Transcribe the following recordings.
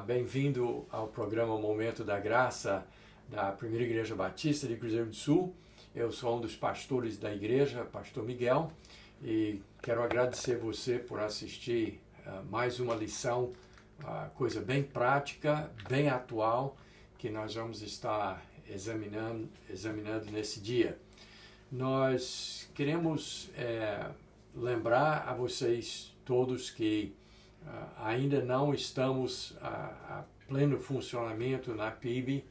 Bem-vindo ao programa Momento da Graça da Primeira Igreja Batista de Cruzeiro do Sul. Eu sou um dos pastores da igreja, pastor Miguel, e quero agradecer você por assistir mais uma lição, coisa bem prática, bem atual, que nós vamos estar examinando nesse dia. Nós queremos lembrar a vocês todos que ainda não estamos a pleno funcionamento na PIB.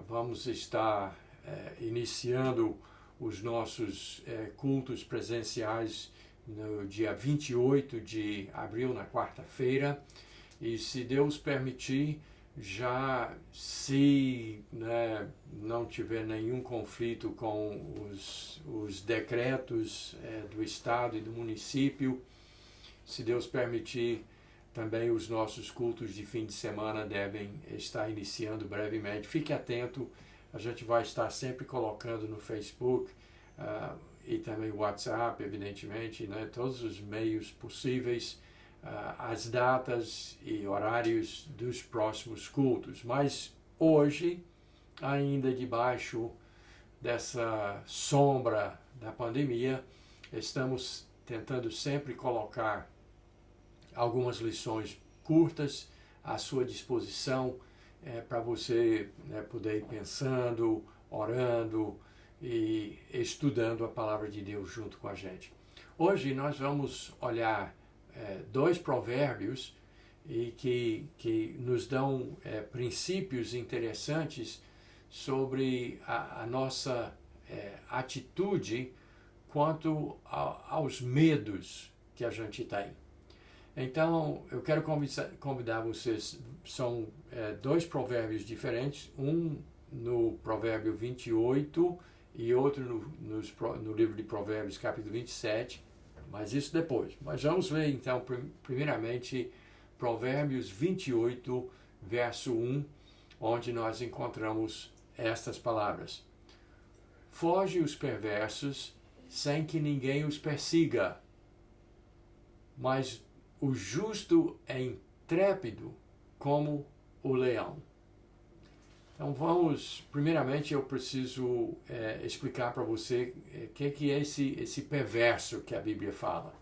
Vamos estar iniciando os nossos cultos presenciais no dia 28 de abril, na quarta-feira. E se Deus permitir, já se não tiver nenhum conflito com os decretos do Estado e do município, se Deus permitir, também os nossos cultos de fim de semana devem estar iniciando brevemente. Fique atento, a gente vai estar sempre colocando no Facebook e também o WhatsApp, evidentemente, todos os meios possíveis, as datas e horários dos próximos cultos. Mas hoje, ainda debaixo dessa sombra da pandemia, estamos tentando sempre colocar algumas lições curtas à sua disposição para você poder ir pensando, orando e estudando a palavra de Deus junto com a gente. Hoje nós vamos olhar dois provérbios e que nos dão princípios interessantes sobre a nossa atitude quanto aos medos que a gente tem. Então, eu quero convidar vocês, são dois provérbios diferentes, um no provérbio 28 e outro no livro de Provérbios, capítulo 27, mas isso depois. Mas vamos ver, então, primeiramente, Provérbios 28, verso 1, onde nós encontramos estas palavras. Foge os perversos sem que ninguém os persiga, mas o justo é intrépido como o leão. Então primeiramente eu preciso explicar para você o que é esse perverso que a Bíblia fala.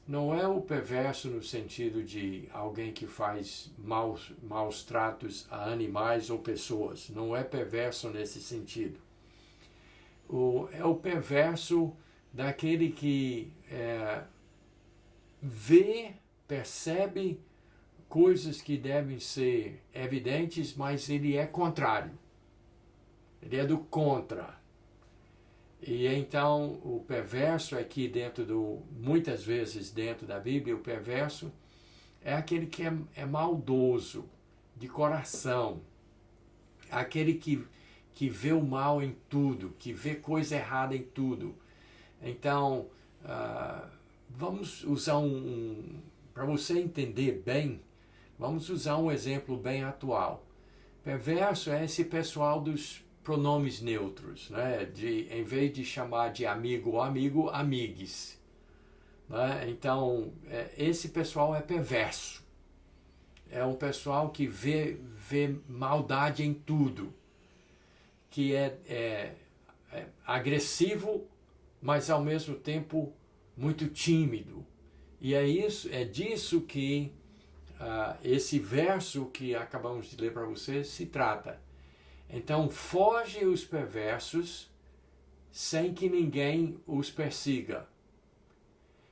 Não é o perverso no sentido de alguém que faz maus tratos a animais ou pessoas. Não é perverso nesse sentido. É o perverso daquele que percebe coisas que devem ser evidentes, mas ele é contrário. Ele é do contra. E então o perverso aqui muitas vezes dentro da Bíblia, o perverso é aquele que é maldoso, de coração. Aquele que vê o mal em tudo, que vê coisa errada em tudo. Então, vamos usar para você entender bem, vamos usar um exemplo bem atual. Perverso é esse pessoal dos pronomes neutros, em vez de chamar de amigo ou amigo, amigues. Então, esse pessoal é perverso. É um pessoal que vê maldade em tudo, que é agressivo, mas ao mesmo tempo muito tímido. E é disso que esse verso que acabamos de ler para vocês se trata. Então, foge os perversos sem que ninguém os persiga.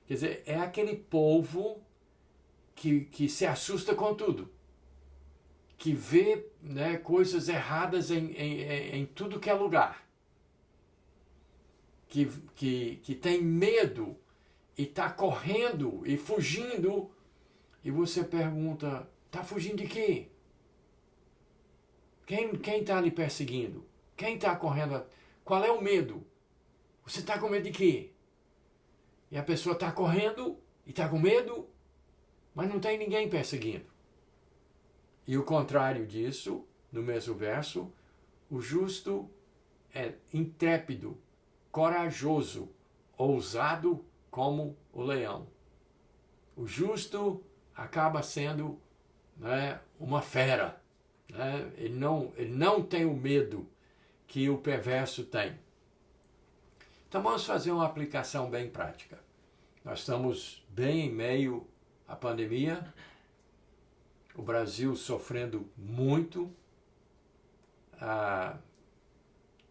Quer dizer, é aquele povo que se assusta com tudo, que vê coisas erradas em tudo que é lugar, que tem medo e está correndo e fugindo, e você pergunta, está fugindo de quê? Quem está lhe perseguindo? Quem está correndo? Qual é o medo? Você está com medo de quê? E a pessoa está correndo e está com medo, mas não tem ninguém perseguindo. E o contrário disso, no mesmo verso, o justo é intrépido, corajoso, ousado como o leão. O justo acaba sendo né, uma fera. Né? Ele não tem o medo que o perverso tem. Então vamos fazer uma aplicação bem prática. Nós estamos bem em meio à pandemia, o Brasil sofrendo muito,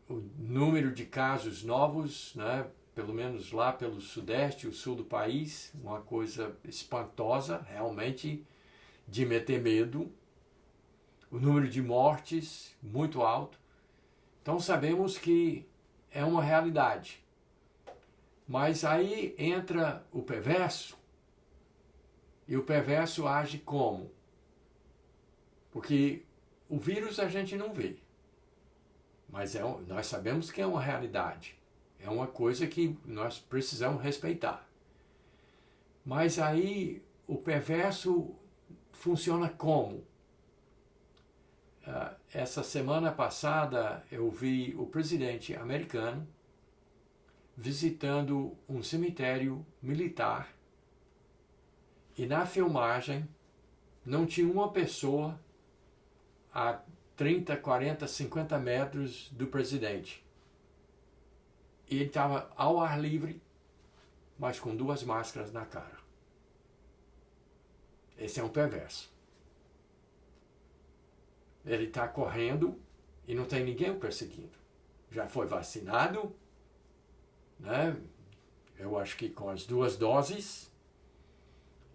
o número de casos novos, né, pelo menos lá pelo sudeste e o sul do país, uma coisa espantosa, realmente de meter medo. O número de mortes muito alto. Então sabemos que é uma realidade. Mas aí entra o perverso, e o perverso age como? Porque o vírus a gente não vê, mas nós sabemos que é uma realidade, é uma coisa que nós precisamos respeitar. Mas aí o perverso funciona como? Essa semana passada eu vi o presidente americano visitando um cemitério militar e na filmagem não tinha uma pessoa a 30, 40, 50 metros do presidente. E ele estava ao ar livre, mas com 2 máscaras na cara. Esse é um perverso. Ele está correndo e não tem ninguém o perseguindo. Já foi vacinado, né? Eu acho que com as 2 doses,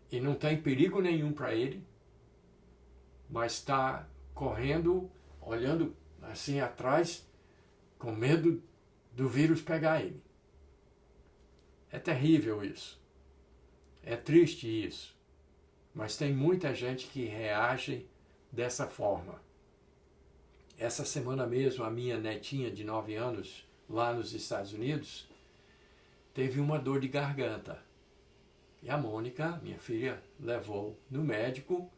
e não tem perigo nenhum para ele, mas está correndo, olhando assim atrás, com medo do vírus pegar ele. É terrível isso. É triste isso. Mas tem muita gente que reage dessa forma. Essa semana mesmo, a minha netinha de 9 anos, lá nos Estados Unidos, teve uma dor de garganta. E a Mônica, minha filha, levou no médico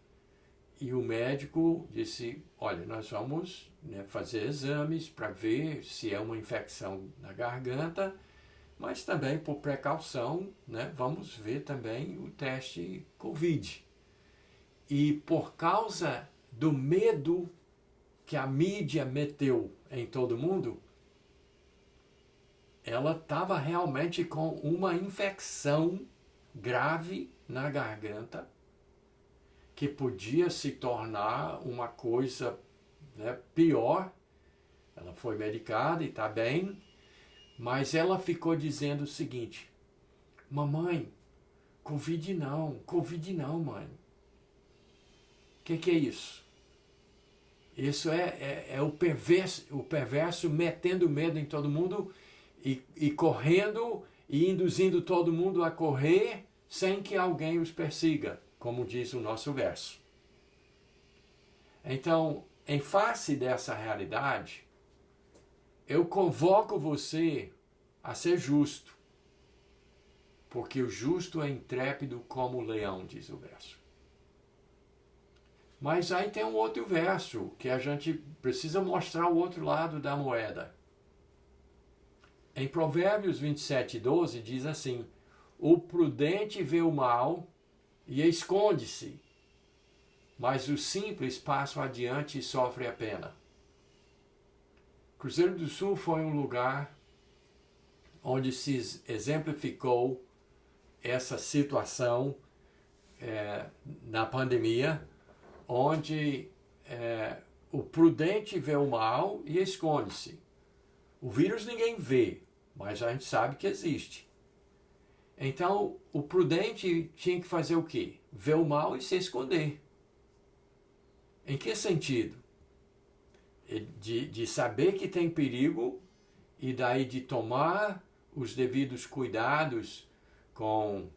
e o médico disse, olha, nós vamos, né, fazer exames para ver se é uma infecção na garganta, mas também por precaução, né, vamos ver também o teste Covid. E por causa do medo que a mídia meteu em todo mundo, ela estava realmente com uma infecção grave na garganta, que podia se tornar uma coisa, né, pior. Ela foi medicada e está bem, mas ela ficou dizendo o seguinte, mamãe, Covid não, mãe. O que é isso? Isso é o perverso metendo medo em todo mundo e correndo e induzindo todo mundo a correr sem que alguém os persiga, como diz o nosso verso. Então, em face dessa realidade, eu convoco você a ser justo, porque o justo é intrépido como o leão, diz o verso. Mas aí tem um outro verso, que a gente precisa mostrar o outro lado da moeda. Em Provérbios 27:12 diz assim, o prudente vê o mal e esconde-se, mas os simples passam adiante e sofrem a pena. Cruzeiro do Sul foi um lugar onde se exemplificou essa situação na pandemia, onde o prudente vê o mal e esconde-se. O vírus ninguém vê, mas a gente sabe que existe. Então, o prudente tinha que fazer o quê? Ver o mal e se esconder. Em que sentido? De saber que tem perigo e daí de tomar os devidos cuidados com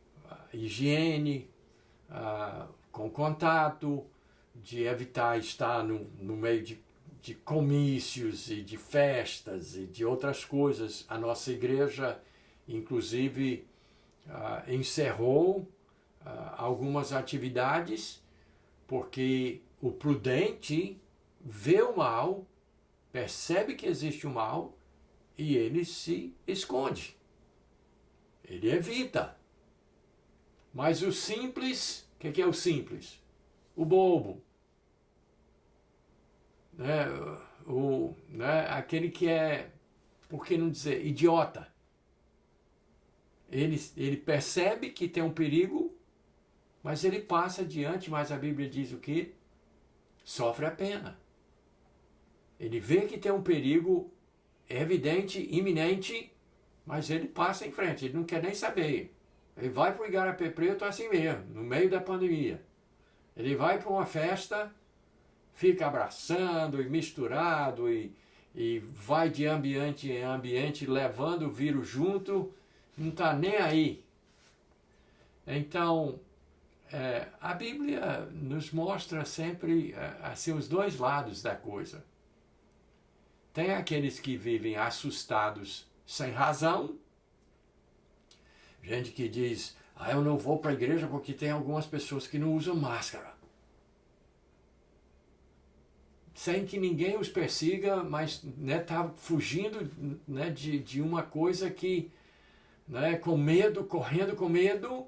higiene, com contato, de evitar estar no meio de comícios e de festas e de outras coisas. A nossa igreja, inclusive, encerrou algumas atividades porque o prudente vê o mal, percebe que existe o mal e ele se esconde. Ele evita. Mas o simples, o que é o simples? o bobo, né? Aquele que é, por que não dizer, idiota. Ele percebe que tem um perigo, mas ele passa adiante, mas a Bíblia diz o quê? Sofre a pena. Ele vê que tem um perigo evidente, iminente, mas ele passa em frente, ele não quer nem saber. Ele vai para o Igarapé Preto assim mesmo, no meio da pandemia. Ele vai para uma festa, fica abraçando e misturado e vai de ambiente em ambiente, levando o vírus junto, não está nem aí. Então, a Bíblia nos mostra sempre assim, os dois lados da coisa. Tem aqueles que vivem assustados sem razão, gente que diz, eu não vou para a igreja porque tem algumas pessoas que não usam máscara. Sem que ninguém os persiga, mas tá fugindo, né, de uma coisa que, né, com medo, correndo com medo,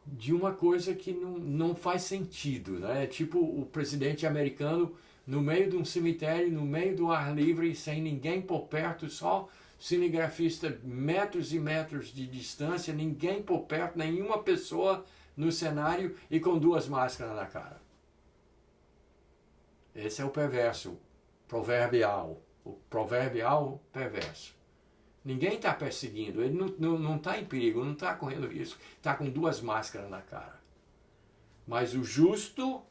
de uma coisa que não faz sentido. Né? Tipo o presidente americano no meio de um cemitério, no meio do ar livre, sem ninguém por perto, só cinegrafista metros e metros de distância, ninguém por perto, nenhuma pessoa no cenário e com 2 máscaras na cara. Esse é o perverso, proverbial. O proverbial perverso. Ninguém está perseguindo, ele não está em perigo, não está correndo risco, está com 2 máscaras na cara. Mas o justo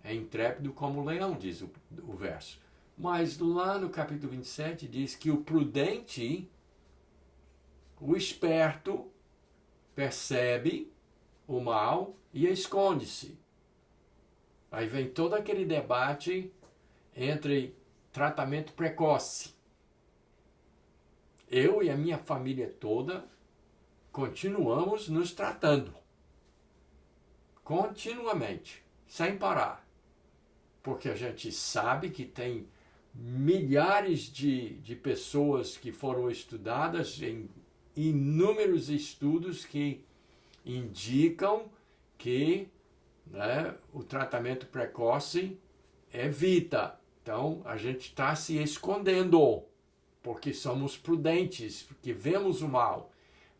é intrépido como o leão, diz o verso. Mas lá no capítulo 27 diz que o prudente, o esperto, percebe o mal e esconde-se. Aí vem todo aquele debate entre tratamento precoce. Eu e a minha família toda continuamos nos tratando. Continuamente, sem parar. Porque a gente sabe que tem milhares de pessoas que foram estudadas em inúmeros estudos que indicam que, né, o tratamento precoce evita. Então, a gente está se escondendo, porque somos prudentes, porque vemos o mal.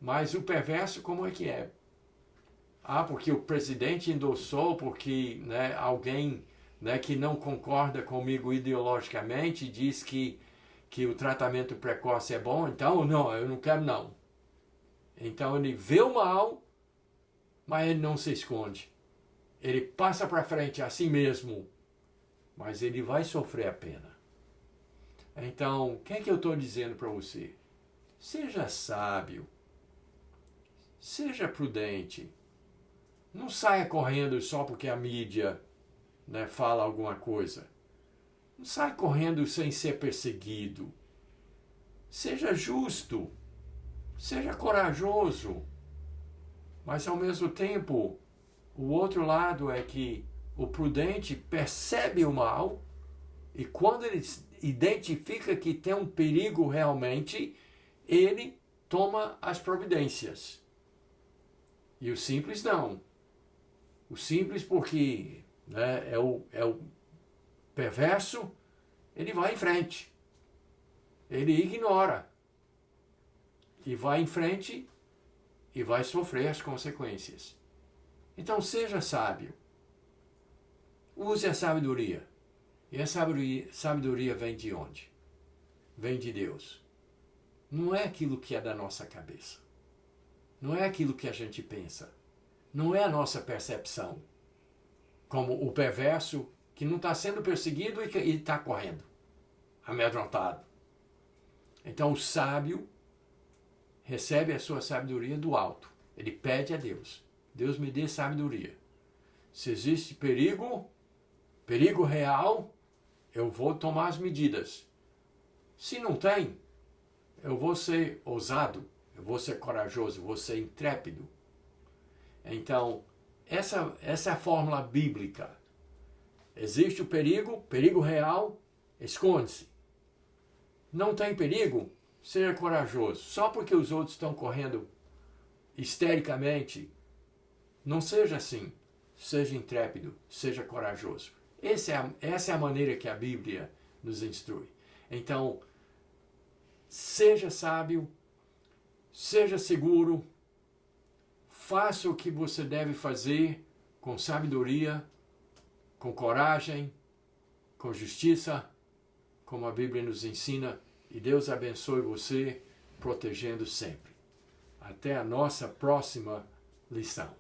Mas o perverso, como é que é? Porque o presidente endossou, porque, né, alguém, né, que não concorda comigo ideologicamente diz que o tratamento precoce é bom, então não, eu não quero não. Então ele vê o mal, mas ele não se esconde. Ele passa para frente assim mesmo, mas ele vai sofrer a pena. Então, o que é que eu estou dizendo para você? Seja sábio, seja prudente, não saia correndo só porque a mídia, né, fala alguma coisa. Não saia correndo sem ser perseguido. Seja justo, seja corajoso, mas ao mesmo tempo, o outro lado é que o prudente percebe o mal e quando ele identifica que tem um perigo realmente, ele toma as providências. E o simples não. O simples porque, né, é o perverso, ele vai em frente. Ele ignora. E vai em frente e vai sofrer as consequências. Então seja sábio. Use a sabedoria. E a sabedoria vem de onde? Vem de Deus. Não é aquilo que é da nossa cabeça. Não é aquilo que a gente pensa. Não é a nossa percepção. Como o perverso que não está sendo perseguido e está correndo, amedrontado. Então o sábio recebe a sua sabedoria do alto. Ele pede a Deus. Deus me dê sabedoria. Se existe perigo real, eu vou tomar as medidas. Se não tem, eu vou ser ousado, eu vou ser corajoso, eu vou ser intrépido. Então, essa é a fórmula bíblica. Existe o perigo real, esconde-se. Não tem perigo, seja corajoso. Só porque os outros estão correndo histericamente, não seja assim. seja intrépido, seja corajoso. Essa é a maneira que a Bíblia nos instrui. Então, seja sábio, seja seguro, faça o que você deve fazer com sabedoria, com coragem, com justiça, como a Bíblia nos ensina, e Deus abençoe você, protegendo sempre. Até a nossa próxima lição.